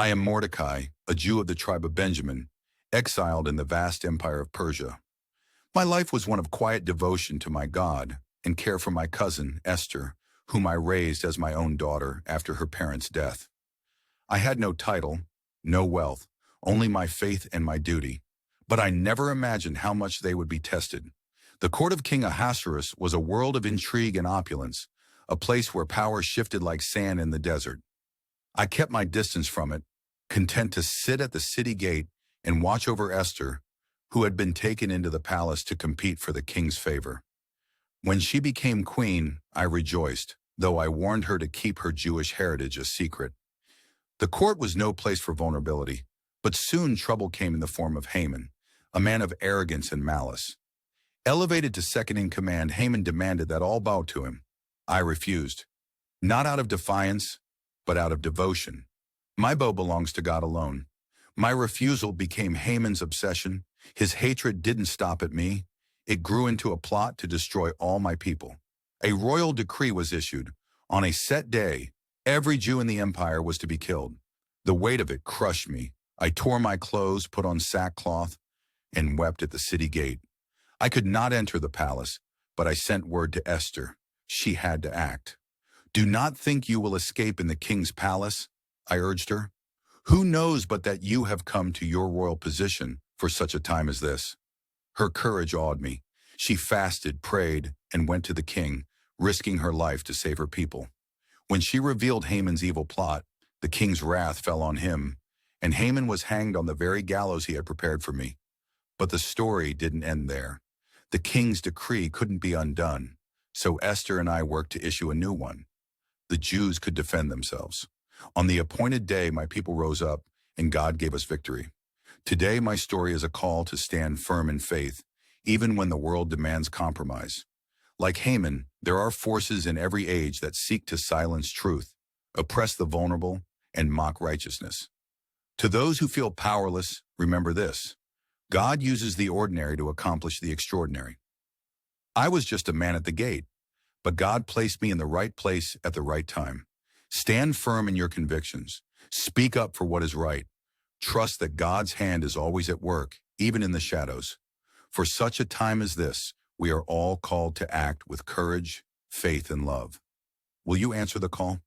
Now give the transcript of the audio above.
I am Mordecai, a Jew of the tribe of Benjamin, exiled in the vast empire of Persia. My life was one of quiet devotion to my God and care for my cousin, Esther, whom I raised as my own daughter after her parents' death. I had no title, no wealth, only my faith and my duty. But I never imagined how much they would be tested. The court of King Ahasuerus was a world of intrigue and opulence, a place where power shifted like sand in the desert. I kept my distance from it, content to sit at the city gate and watch over Esther, who had been taken into the palace to compete for the king's favor. When she became queen, I rejoiced, though I warned her to keep her Jewish heritage a secret. The court was no place for vulnerability, but soon trouble came in the form of Haman, a man of arrogance and malice. Elevated to second in command, Haman demanded that all bow to him. I refused, not out of defiance, but out of devotion. My bow belongs to God alone. My refusal became Haman's obsession. His hatred didn't stop at me. It grew into a plot to destroy all my people. A royal decree was issued. On a set day, every Jew in the empire was to be killed. The weight of it crushed me. I tore my clothes, put on sackcloth, and wept at the city gate. I could not enter the palace, but I sent word to Esther. She had to act. "Do not think you will escape in the king's palace," I urged her. "Who knows but that you have come to your royal position for such a time as this?" Her courage awed me. She fasted, prayed, and went to the king, risking her life to save her people. When she revealed Haman's evil plot, the king's wrath fell on him, and Haman was hanged on the very gallows he had prepared for me. But the story didn't end there. The king's decree couldn't be undone, so Esther and I worked to issue a new one. The Jews could defend themselves. On the appointed day, my people rose up, and God gave us victory. Today, my story is a call to stand firm in faith, even when the world demands compromise. Like Haman, there are forces in every age that seek to silence truth, oppress the vulnerable, and mock righteousness. To those who feel powerless, remember this: God uses the ordinary to accomplish the extraordinary. I was just a man at the gate, but God placed me in the right place at the right time. Stand firm in your convictions. Speak up for what is right. Trust that God's hand is always at work, even in the shadows. For such a time as this, we are all called to act with courage, faith, and love. Will you answer the call?